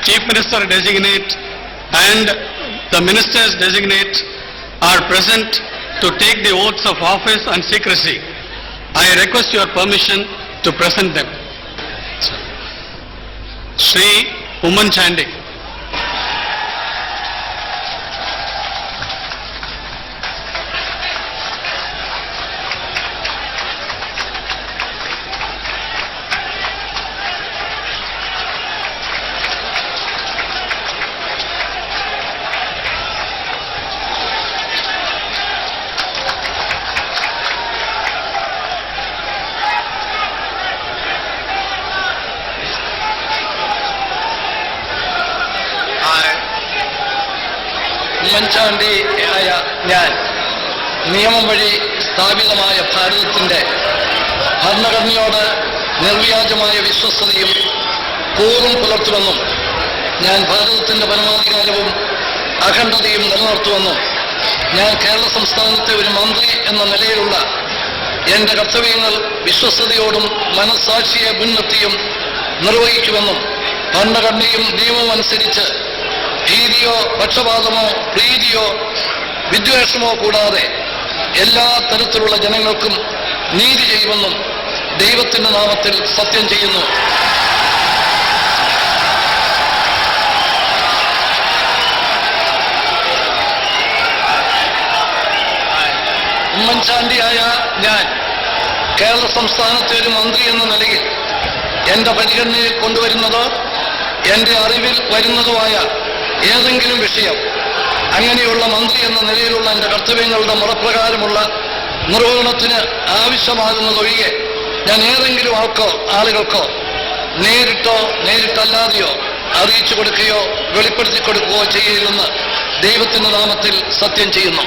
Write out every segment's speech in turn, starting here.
Chief Minister Designate and the Ministers Designate are present to take the oaths of office and secrecy. I request your permission to present them. Shri Umman Chandi. ഉമ്മൻചാണ്ടിയായ ഞാൻ നിയമം വഴി സ്ഥാപിതമായ ഭാരതത്തിൻ്റെ ഭരണഘടനയോട് നിർവ്യാജമായ വിശ്വസ്തതയും കൂറും പുലർത്തുമെന്നും ഞാൻ ഭാരതത്തിൻ്റെ പരമാധികാരവും അഖണ്ഡതയും നിലനിർത്തുമെന്നും ഞാൻ കേരള സംസ്ഥാനത്തെ ഒരു മന്ത്രി എന്ന നിലയിലുള്ള എൻ്റെ കർത്തവ്യങ്ങൾ വിശ്വസ്തയോടും മനസ്സാക്ഷിയെ മുൻനിർത്തിയും നിർവഹിക്കുമെന്നും ഭരണഘടനയും നിയമവും അനുസരിച്ച് ഭീതിയോ പക്ഷപാതമോ പ്രീതിയോ വിദ്വേഷമോ കൂടാതെ എല്ലാ തരത്തിലുള്ള ജനങ്ങൾക്കും നീതി ചെയ്യുമെന്നും ദൈവത്തിൻ്റെ നാമത്തിൽ സത്യം ചെയ്യുന്നു. ഉമ്മൻചാണ്ടിയായ ഞാൻ കേരള സംസ്ഥാനത്തെ ഒരു മന്ത്രി എന്ന നിലയിൽ എൻ്റെ പരിഗണനയിൽ കൊണ്ടുവരുന്നതോ എൻ്റെ അറിവിൽ വരുന്നതുമായ ഏതെങ്കിലും വിഷയം അങ്ങനെയുള്ള മന്ത്രി എന്ന നിലയിലുള്ള എൻ്റെ കർത്തവ്യങ്ങളുടെ മുറപ്രകാരമുള്ള നിർവഹണത്തിന് ആവശ്യമാകുന്നതൊഴികെ ഞാൻ ഏതെങ്കിലും ആളുകൾക്കോ നേരിട്ടോ നേരിട്ടല്ലാതെയോ അറിയിച്ചു കൊടുക്കുകയോ വെളിപ്പെടുത്തി കൊടുക്കുകയോ ചെയ്യില്ലെന്ന് ദൈവത്തിൻ്റെ നാമത്തിൽ സത്യം ചെയ്യുന്നു.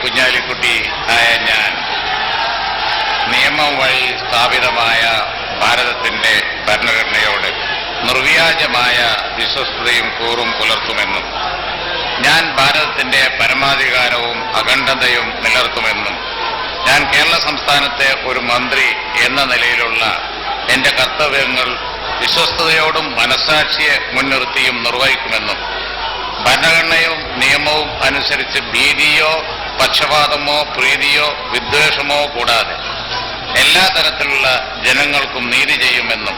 കുഞ്ഞാലിക്കുട്ടി ആയ ഞാൻ നിയമം വഴി സ്ഥാപിതമായ ഭാരതത്തിൻ്റെ ഭരണഘടനയോട് നിർവ്യാജമായ വിശ്വസ്തതയും കൂറും പുലർത്തുമെന്നും ഞാൻ ഭാരതത്തിൻ്റെ പരമാധികാരവും അഖണ്ഡതയും നിലനിർത്തുമെന്നും ഞാൻ കേരള സംസ്ഥാനത്തെ ഒരു മന്ത്രി എന്ന നിലയിലുള്ള എൻ്റെ കർത്തവ്യങ്ങൾ വിശ്വസ്തയോടും മനസ്സാക്ഷിയെ മുൻനിർത്തിയും നിർവഹിക്കുമെന്നും ഭരണഘടനയും നിയമവും അനുസരിച്ച് ഭീതിയോ പക്ഷപാതമോ പ്രീതിയോ വിദ്വേഷമോ കൂടാതെ എല്ലാ തരത്തിലുള്ള ജനങ്ങൾക്കും നീതി ചെയ്യുമെന്നും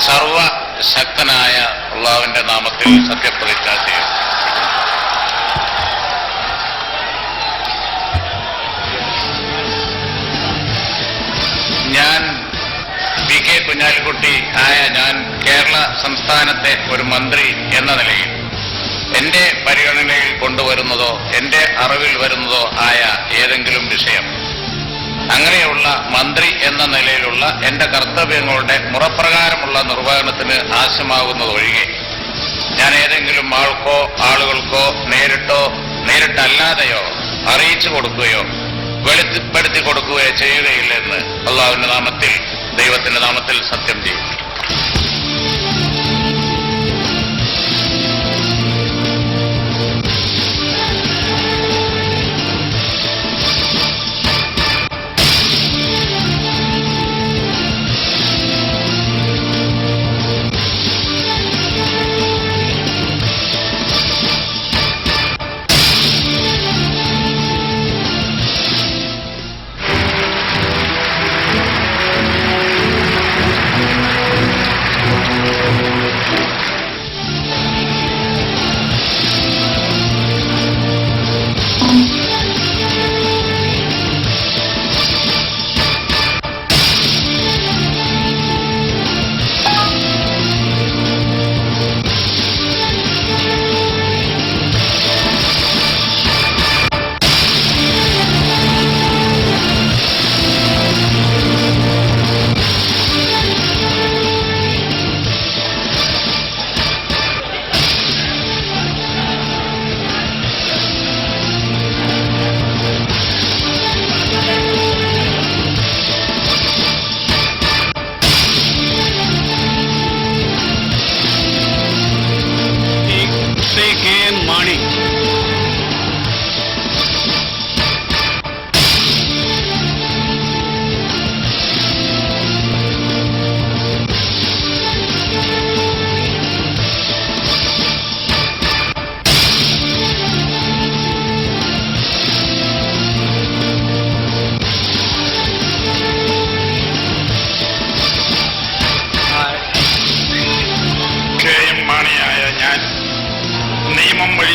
സർവശക്തനായ അല്ലാഹുവിന്റെ നാമത്തിൽ സത്യപ്രതിജ്ഞ ചെയ്യും. ഞാൻ പി കെ കുഞ്ഞാലിക്കുട്ടി ആയ ഞാൻ കേരള സംസ്ഥാനത്തെ ഒരു മന്ത്രി എന്ന നിലയിൽ എന്റെ പരിഗണനയിൽ കൊണ്ടുവരുന്നതോ എന്റെ അറിവിൽ വരുന്നതോ ആയ ഏതെങ്കിലും വിഷയം അങ്ങനെയുള്ള മന്ത്രി എന്ന നിലയിലുള്ള എന്റെ കർത്തവ്യങ്ങളുടെ മുറപ്രകാരമുള്ള നിർവഹണത്തിന് ആവശ്യമാകുന്നതൊഴികെ ഞാൻ ഏതെങ്കിലും ആൾക്കോ ആളുകൾക്കോ നേരിട്ടല്ലാതെയോ അറിയിച്ചു കൊടുക്കുകയോ വെളിപ്പെടുത്തി കൊടുക്കുകയോ ചെയ്യുകയില്ലെന്ന് അള്ളാഹുവിന്റെ നാമത്തിൽ ദൈവത്തിന്റെ നാമത്തിൽ സത്യം ചെയ്യും.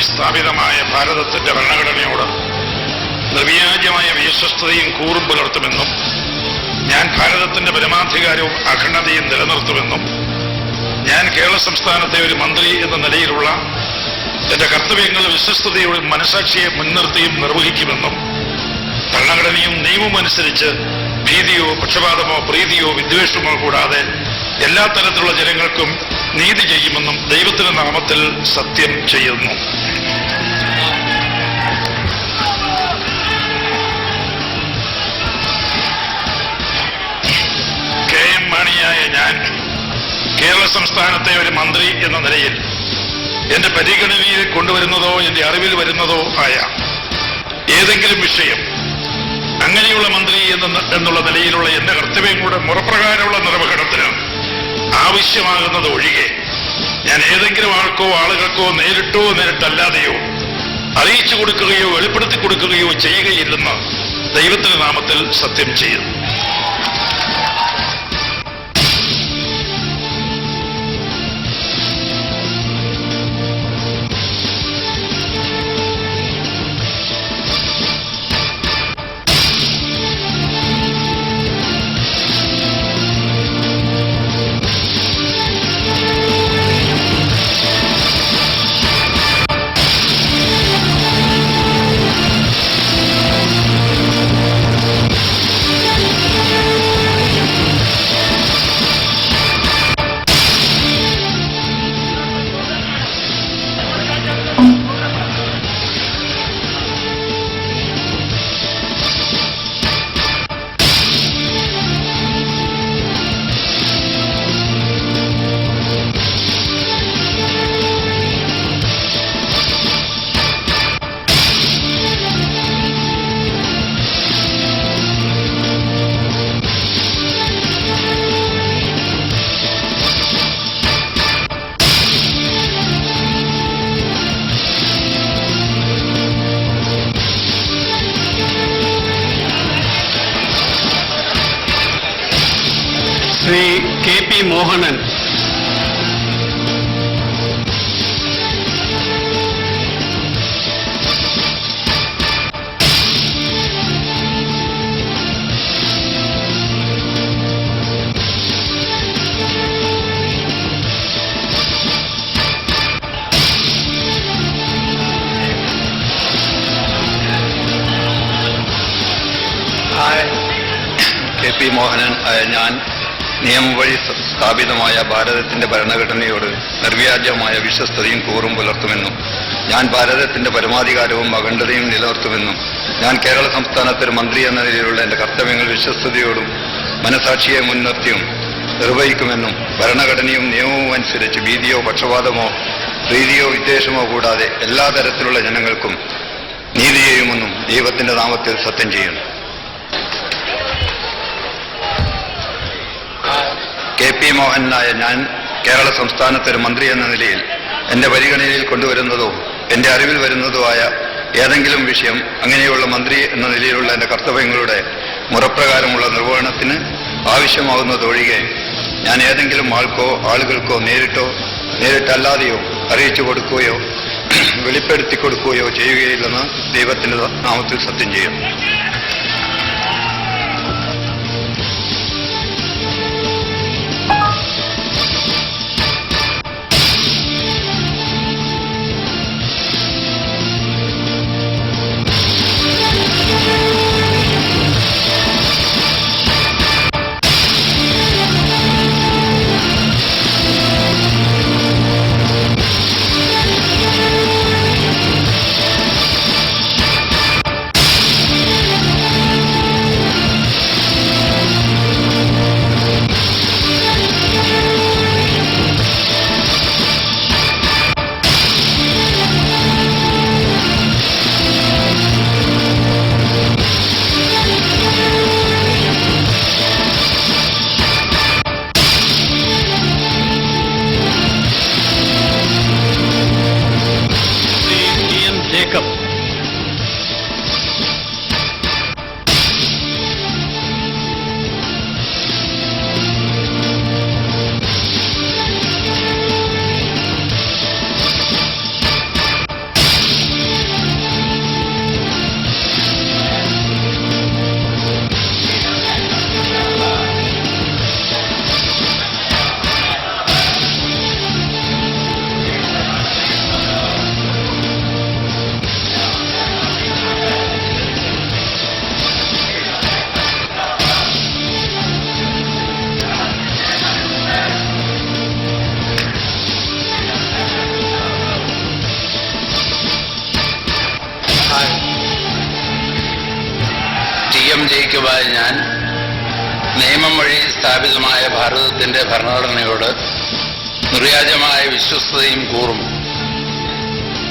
സ്ഥാപിതമായ ഭാരതത്തിന്റെ ഭരണഘടനയോട് നിർവ്യാജമായ വിശ്വസ്തതയും കൂറും പുലർത്തുമെന്നും ഞാൻ ഭാരതത്തിന്റെ പരമാധികാരവും അഖണ്ഡതയും നിലനിർത്തുമെന്നും ഞാൻ കേരള സംസ്ഥാനത്തെ ഒരു മന്ത്രി എന്ന നിലയിലുള്ള എന്റെ കർത്തവ്യങ്ങൾ വിശ്വസ്തതയോടും മനസാക്ഷിയെ മുൻനിർത്തിയും നിർവഹിക്കുമെന്നും ഭരണഘടനയും നിയമവും അനുസരിച്ച് ഭീതിയോ പക്ഷപാതമോ പ്രീതിയോ വിദ്വേഷമോ കൂടാതെ എല്ലാ തരത്തിലുള്ള ജനങ്ങൾക്കും നീതി ചെയ്യുമെന്നും ദൈവത്തിന്റെ നാമത്തിൽ സത്യം ചെയ്യുന്നു. KM മാണിയായ ഞാൻ കേരള സംസ്ഥാനത്തെ ഒരു മന്ത്രി എന്ന നിലയിൽ എന്റെ പരിഗണനയിൽ കൊണ്ടുവരുന്നതോ എന്റെ അറിവിൽ വരുന്നതോ ആയ ഏതെങ്കിലും വിഷയം അങ്ങനെയുള്ള മന്ത്രി എന്നുള്ള നിലയിലുള്ള എന്റെ കർത്തവ്യങ്ങളുടെ മുറപ്രകാരമുള്ള നിർവഹണത്തിന് ആവശ്യമാകുന്നത് ഒഴികെ ഞാൻ ഏതെങ്കിലും ആൾക്കോ ആളുകൾക്കോ നേരിട്ടല്ലാതെയോ അറിയിച്ചു കൊടുക്കുകയോ വെളിപ്പെടുത്തി കൊടുക്കുകയോ ചെയ്യുകയില്ലെന്ന് ദൈവത്തിന്റെ നാമത്തിൽ സത്യം ചെയ്യുന്നു. ശ്രീ KP മോഹനൻ. മോഹനൻ ആയ ഞാൻ നിയമം വഴി സ്ഥാപിതമായ ഭാരതത്തിന്റെ ഭരണഘടനയോട് നിർവ്യാജമായ വിശ്വസ്തതയും കൂറും പുലർത്തുമെന്നും ഞാൻ ഭാരതത്തിന്റെ പരമാധികാരവും അഖണ്ഡതയും നിലനിർത്തുമെന്നും ഞാൻ കേരള സംസ്ഥാനത്തെ ഒരു മന്ത്രി എന്ന നിലയിലുള്ള എന്റെ കർത്തവ്യങ്ങൾ വിശ്വസ്തയോടും മനസാക്ഷിയെ മുൻനിർത്തിയും നിർവഹിക്കുമെന്നും ഭരണഘടനയും നിയമവും അനുസരിച്ച് ഭീതിയോ പക്ഷപാതമോ പ്രീതിയോ വിദ്വേഷമോ കൂടാതെ എല്ലാ തരത്തിലുള്ള ജനങ്ങൾക്കും നീതി ചെയ്യുമെന്നും ദൈവത്തിന്റെ നാമത്തിൽ സത്യം ചെയ്യുന്നു. കെ.പി. മോഹനായ ഞാൻ കേരള സംസ്ഥാനത്തെ ഒരു മന്ത്രി എന്ന നിലയിൽ എന്റെ പരിഗണനയിൽ കൊണ്ടുവരുന്നതോ എന്റെ അറിവിൽ വരുന്നതോ ആയ ഏതെങ്കിലും വിഷയം അങ്ങനെയുള്ള മന്ത്രി എന്ന നിലയിലുള്ള എന്റെ കർത്തവ്യങ്ങളുടെ മുറപ്രകാരമുള്ള നിർവഹണത്തിന് ആവശ്യമാകുന്നതൊഴികെ ഞാൻ ഏതെങ്കിലും ആളുകൾക്കോ നേരിട്ടല്ലാതെയോ അറിയിച്ചു കൊടുക്കുകയോ വെളിപ്പെടുത്തി കൊടുക്കുകയോ ചെയ്യുകയില്ലെന്ന് ദൈവത്തിന്റെ നാമത്തിൽ സത്യം ചെയ്യും. ജയിക്കുവാൻ ഞാൻ നിയമം വഴി സ്ഥാപിതമായ ഭാരതത്തിന്റെ ഭരണഘടനയോട് നിർവ്യാജമായ വിശ്വസ്തയും കൂറും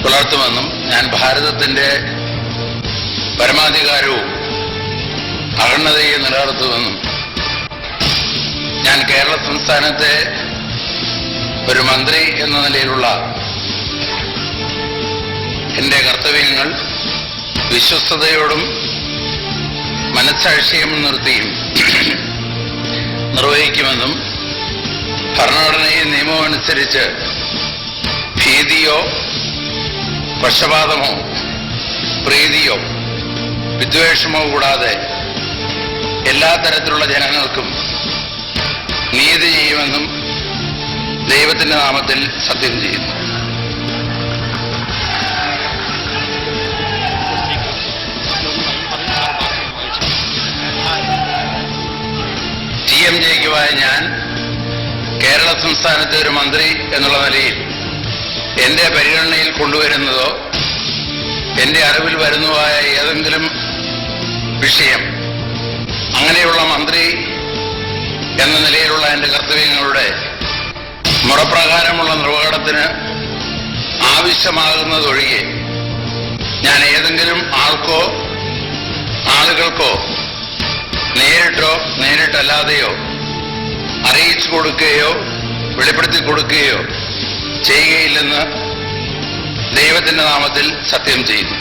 പുലർത്തുമെന്നും ഞാൻ ഭാരതത്തിന്റെ പരമാധികാരവും അഖണ്ഡതയും നിലനിർത്തുമെന്നും ഞാൻ കേരള സംസ്ഥാനത്തെ ഒരു മന്ത്രി എന്ന നിലയിലുള്ള എന്റെ കർത്തവ്യങ്ങൾ വിശ്വസ്തയോടും മനസ്സാക്ഷിയും നിർത്തിയും നിർവഹിക്കുമെന്നും ഭരണഘടനയും നിയമവും അനുസരിച്ച് ഭീതിയോ പക്ഷപാതമോ പ്രീതിയോ വിദ്വേഷമോ കൂടാതെ എല്ലാ തരത്തിലുള്ള ജനങ്ങൾക്കും നീതി ചെയ്യുമെന്നും ദൈവത്തിന്റെ നാമത്തിൽ സത്യം ചെയ്യുന്നു. ജയിക്കുവാൻ ഞാൻ കേരള സംസ്ഥാനത്തെ ഒരു മന്ത്രി എന്നുള്ള നിലയിൽ എന്റെ പരിഗണനയിൽ കൊണ്ടുവരുന്നതോ എന്റെ അറിവിൽ വരുന്നതായ ഏതെങ്കിലും വിഷയം അങ്ങനെയുള്ള മന്ത്രി എന്ന നിലയിലുള്ള എന്റെ കർത്തവ്യങ്ങളുടെ മുറപ്രകാരമുള്ള നിർവഹണത്തിന് ആവശ്യമാകുന്നതൊഴികെ ഞാൻ ഏതെങ്കിലും ആളുകൾക്കോ നേരിട്ടല്ലാതെയോ അറിയിച്ചു കൊടുക്കുകയോ വെളിപ്പെടുത്തി കൊടുക്കുകയോ ചെയ്യുകയില്ലെന്ന് ദൈവത്തിന്റെ നാമത്തിൽ സത്യം ചെയ്യുന്നു.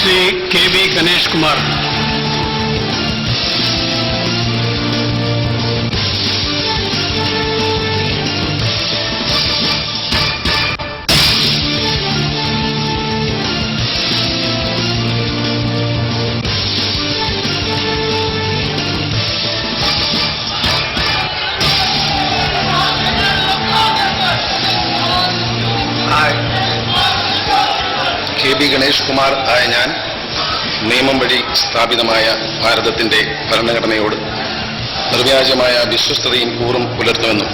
Shri K.B. Ganesh Kumar. K.B. Ganesh Kumar ആയ ഞാൻ നിയമം വഴി സ്ഥാപിതമായ ഭാരതത്തിന്റെ ഭരണഘടനയോട് നിർവ്യാജമായ വിശ്വസ്തതയും കൂറും പുലർത്തുമെന്നും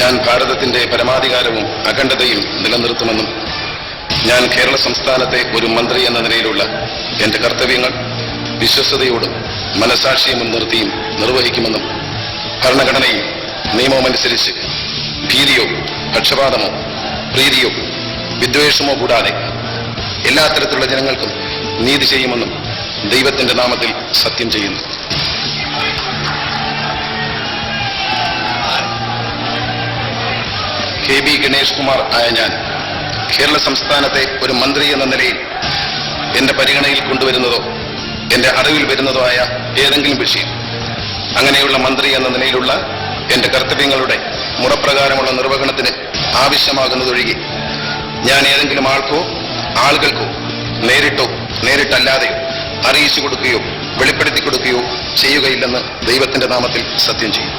ഞാൻ ഭാരതത്തിന്റെ പരമാധികാരവും അഖണ്ഡതയും നിലനിർത്തുമെന്നും ഞാൻ കേരള സംസ്ഥാനത്തെ ഒരു മന്ത്രി എന്ന നിലയിലുള്ള എന്റെ കർത്തവ്യങ്ങൾ വിശ്വസ്തയോടും മനസാക്ഷിയെ മുൻനിർത്തിയും നിർവഹിക്കുമെന്നും ഭരണഘടനയും നിയമവുമനുസരിച്ച് ഭീതിയോ പക്ഷപാതമോ പ്രീതിയോ വിദ്വേഷമോ കൂടാതെ എല്ലാ തരത്തിലുള്ള ജനങ്ങൾക്കും നീതി ചെയ്യുമെന്നും ദൈവത്തിന്റെ നാമത്തിൽ സത്യം ചെയ്യുന്നു. K.B. ഗണേഷ് കുമാർ ആയ ഞാൻ കേരള സംസ്ഥാനത്തെ ഒരു മന്ത്രി എന്ന നിലയിൽ എന്റെ പരിഗണനയിൽ കൊണ്ടുവരുന്നതോ എന്റെ അറിവിൽ വരുന്നതോ ആയ ഏതെങ്കിലും വിഷയം അങ്ങനെയുള്ള മന്ത്രി എന്ന നിലയിലുള്ള എന്റെ കർത്തവ്യങ്ങളുടെ മുറപ്രകാരമുള്ള നിർവഹണത്തിന് ആവശ്യമാകുന്നതൊഴികെ ഞാൻ ഏതെങ്കിലും ആൾക്കോ ആളുകൾക്കോ നേരിട്ടോ നേരിട്ടല്ലാതെയോ അറിയിച്ചു കൊടുക്കുകയോ വെളിപ്പെടുത്തി കൊടുക്കുകയോ ചെയ്യുകയില്ലെന്ന് ദൈവത്തിന്റെ നാമത്തിൽ സത്യം ചെയ്യും.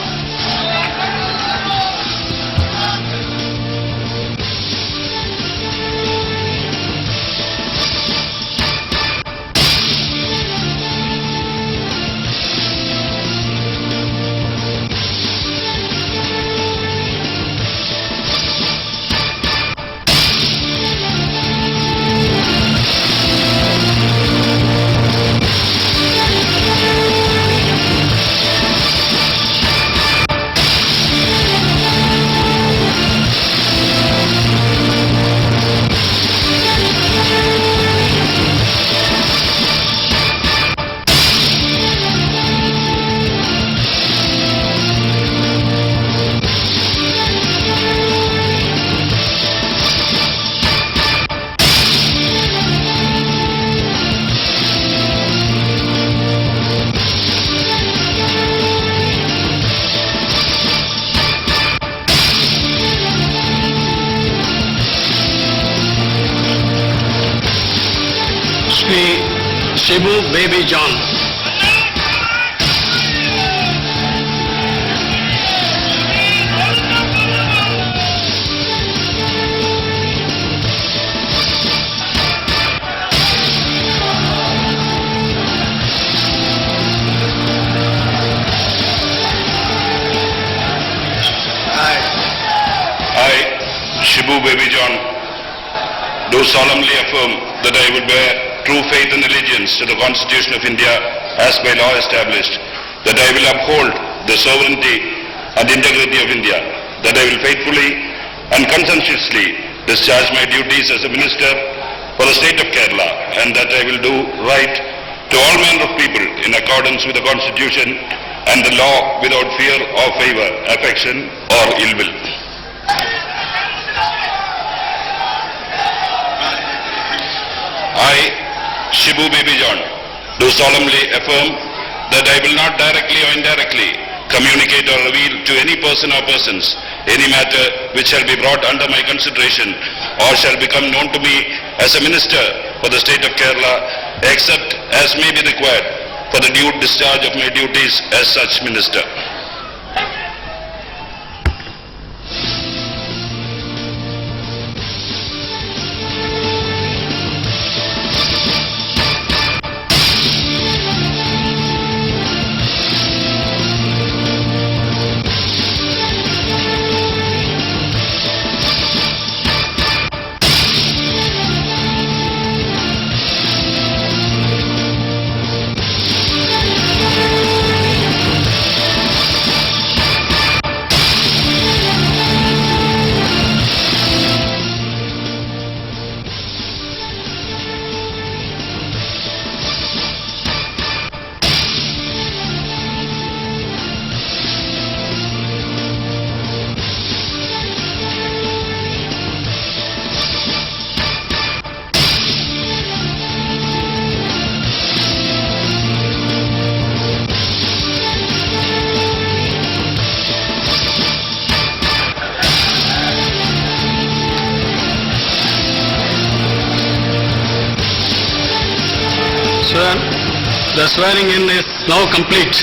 Shri Shibu Baby John. I, Shibu Baby John, do solemnly affirm that I will bear true faith and allegiance to the Constitution of India as by law established, that I will uphold the sovereignty and integrity of India, that I will faithfully and conscientiously discharge my duties as a minister for the state of Kerala, and that I will do right to all manner of people in accordance with the Constitution and the law without fear or favor, affection or ill will. I, Shibu Baby John, do solemnly affirm that I will not directly or indirectly communicate or reveal to any person or persons any matter which shall be brought under my consideration or shall become known to me as a minister for the state of Kerala, except as may be required for the due discharge of my duties as such minister. The swearing in is now complete.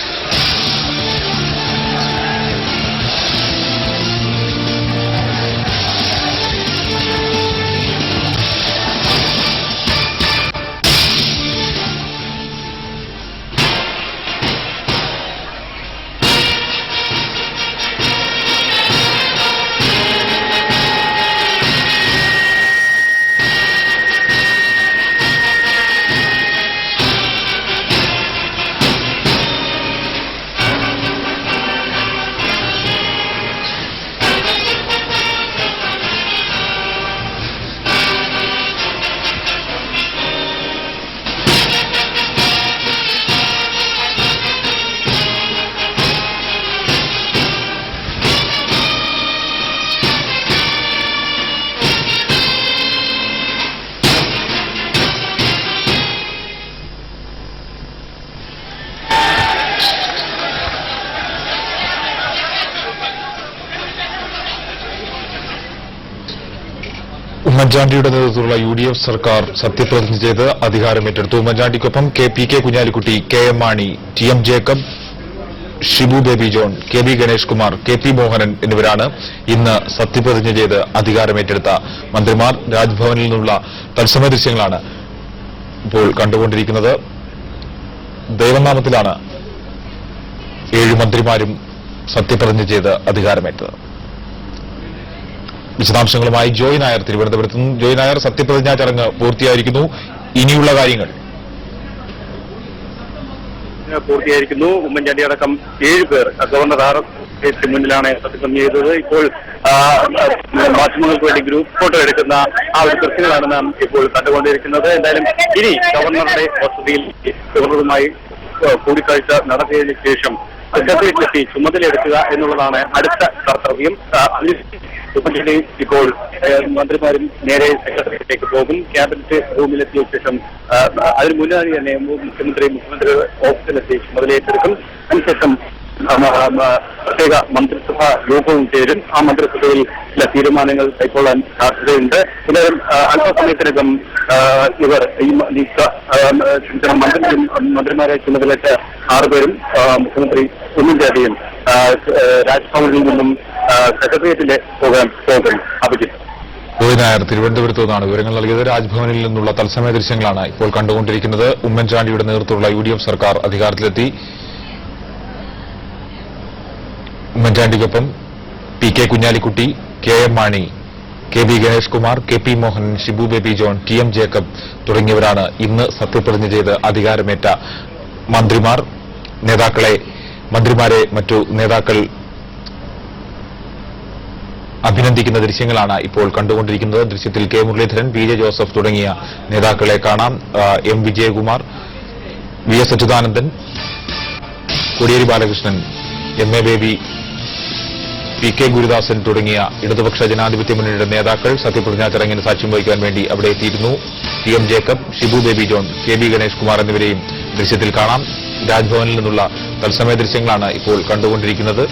ഉമ്മൻചാണ്ടിയുടെ നേതൃത്വത്തിലുള്ള UDF സർക്കാർ സത്യപ്രതിജ്ഞ ചെയ്ത് അധികാരമേറ്റെടുത്തു. ഉമ്മൻചാണ്ടിക്കൊപ്പം P.K. Kunhalikutty, KM Mani, TM Jacob, Shibu baby John, KB Ganesh Kumar, KP Mohanan എന്നിവരാണ് ഇന്ന് സത്യപ്രതിജ്ഞ ചെയ്ത് അധികാരമേറ്റെടുത്ത മന്ത്രിമാർ. രാജ്ഭവനിൽ നിന്നുള്ള തത്സമയ ദൃശ്യങ്ങളാണ് ഇപ്പോൾ കണ്ടുകൊണ്ടിരിക്കുന്നത്. ദൈവനാമത്തിലാണ് 7 മന്ത്രിമാരും സത്യപ്രതിജ്ഞ ചെയ്ത് അധികാരമേറ്റത്. വിശദാംശങ്ങളുമായി ജോയ് നായർ തിരുവനന്തപുരത്ത് നിന്നും. ജോയ് നായർ, സത്യപ്രതിജ്ഞാ ചടങ്ങ് പൂർത്തിയായിരിക്കുന്നു. ഇനിയുള്ള കാര്യങ്ങൾ പൂർത്തിയായിരിക്കുന്നു. ഉമ്മൻചാണ്ടി അടക്കം 7 പേർ ഗവർണർ RS മുന്നിലാണ് സത്യപ്രതിജ്ഞ ചെയ്തത്. ഇപ്പോൾ മാധ്യമങ്ങൾക്ക് വേണ്ടി ഗ്രൂപ്പ് ഫോട്ടോ എടുക്കുന്ന ആ ഒരു ദൃശ്യങ്ങളാണ് നാം ഇപ്പോൾ കണ്ടുകൊണ്ടിരിക്കുന്നത്. എന്തായാലും ഇനി ഗവർണറുടെ വസതിയിൽ ഗവർണറുമായി കൂടിക്കാഴ്ച നടത്തിയതിനു ശേഷം സെക്രട്ടേറിയറ്റിലെത്തി ചുമതലയെടുക്കുക എന്നുള്ളതാണ് അടുത്ത കർത്തവ്യം. ഉമ്മൻചാണ്ടി ഇപ്പോൾ മന്ത്രിമാരും നേരെ സെക്രട്ടേറിയറ്റിലേക്ക് പോകും. ക്യാബിനറ്റ് റൂമിലെത്തിയ ശേഷം അതിന് മുന്നാടി തന്നെ മുഖ്യമന്ത്രിയുടെ ഓഫീസിലെത്തി ചുമതലയേറ്റെടുക്കും. അതിനുശേഷം പ്രത്യേക മന്ത്രിസഭാ യോഗവും ചേരും. ആ മന്ത്രിസഭയിൽ ചില തീരുമാനങ്ങൾ കൈക്കൊള്ളാൻ സാധ്യതയുണ്ട്. എന്തായാലും അല്പസമയത്തിനകം ഇവർ ഈ മന്ത്രിമാരെ ചുമതലയേറ്റ 6 പേരും മുഖ്യമന്ത്രി ഉമ്മൻചാണ്ടിയും രാജ്ഭവനിൽ നിന്നും സെക്രട്ടേറിയറ്റിലെ പോകും. അഭിജിത്ത്. ജോയ് നായർ തിരുവനന്തപുരത്ത് നിന്നാണ് വിവരങ്ങൾ നൽകിയത്. രാജ്ഭവനിൽ നിന്നുള്ള തത്സമയ ദൃശ്യങ്ങളാണ് ഇപ്പോൾ കണ്ടുകൊണ്ടിരിക്കുന്നത്. ഉമ്മൻചാണ്ടിയുടെ നേതൃത്വത്തിലുള്ള UDF സർക്കാർ അധികാരത്തിലെത്തി. ഉമ്മൻചാണ്ടിക്കൊപ്പം P.K. Kunhalikutty, KM Mani, KB Ganesh Kumar, KP Mohanan, Shibu baby John, TM Jacob തുടങ്ങിയവരാണ് ഇന്ന് സത്യപ്രതിജ്ഞ ചെയ്ത് അധികാരമേറ്റ മന്ത്രിമാർ. മന്ത്രിമാരെ മറ്റു നേതാക്കൾ അഭിനന്ദിക്കുന്ന ദൃശ്യങ്ങളാണ് ഇപ്പോൾ കണ്ടുകൊണ്ടിരിക്കുന്നത്. ദൃശ്യത്തിൽ K. മുരളീധരൻ, PJ ജോസഫ് തുടങ്ങിയ നേതാക്കളെ കാണാം. M. Vijayakumar, VS Achuthanandan, Kodiyeri Balakrishnan, MA baby, PK Gurudasan തുടങ്ങിയ ഇടതുപക്ഷ ജനാധിപത്യ മുന്നണിയുടെ നേതാക്കൾ സത്യപ്രതിജ്ഞാ ചടങ്ങിന് സാക്ഷ്യം വഹിക്കാൻ വേണ്ടി അവിടെ എത്തിയിരുന്നു. TM Jacob, Shibu baby John, KB Ganesh Kumar എന്നിവരെയും ദൃശ്യത്തിൽ കാണാം. രാജ്ഭവനിൽ നിന്നുള്ള തത്സമയ ദൃശ്യങ്ങളാണ് ഇപ്പോൾ കണ്ടുകൊണ്ടിരിക്കുന്നത്.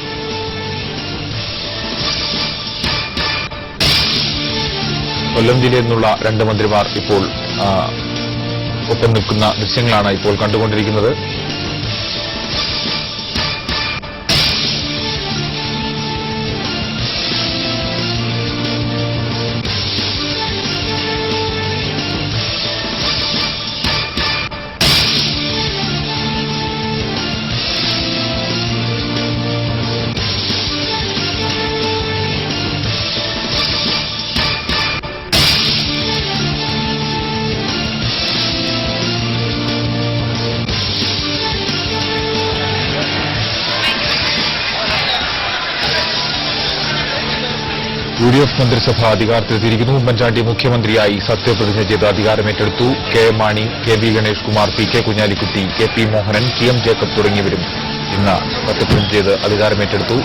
കൊല്ലം ജില്ലയിൽ നിന്നുള്ള 2 മന്ത്രിമാർ ഇപ്പോൾ ഒപ്പം നിൽക്കുന്ന ദൃശ്യങ്ങളാണ് ഇപ്പോൾ കണ്ടുകൊണ്ടിരിക്കുന്നത്. UDF മന്ത്രിസഭ അധികാരത്തിലെത്തിയിരിക്കുന്നു. ഉമ്മൻചാണ്ടി മുഖ്യമന്ത്രിയായി സത്യപ്രതിജ്ഞ ചെയ്ത് അധികാരമേറ്റെടുത്തു. KM Mani, KB Ganesh Kumar, PK Kunhalikutty, KP Mohanan, TM Jacob തുടങ്ങിയവരും ഇന്ന് സത്യപ്രതിജ്ഞ ചെയ്ത് അധികാരമേറ്റെടുത്തു.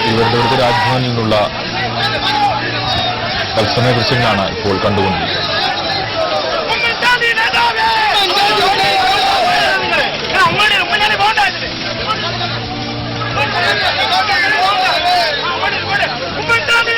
തിരുവനന്തപുരത്ത് രാജ്ഭവനിൽ നിന്നുള്ള തത്സമയ ദൃശ്യങ്ങളാണ് ഇപ്പോൾ കണ്ടുകൊണ്ടിരിക്കുന്നത്. ഉമ്മൻചാണ്ടി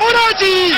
Moraji!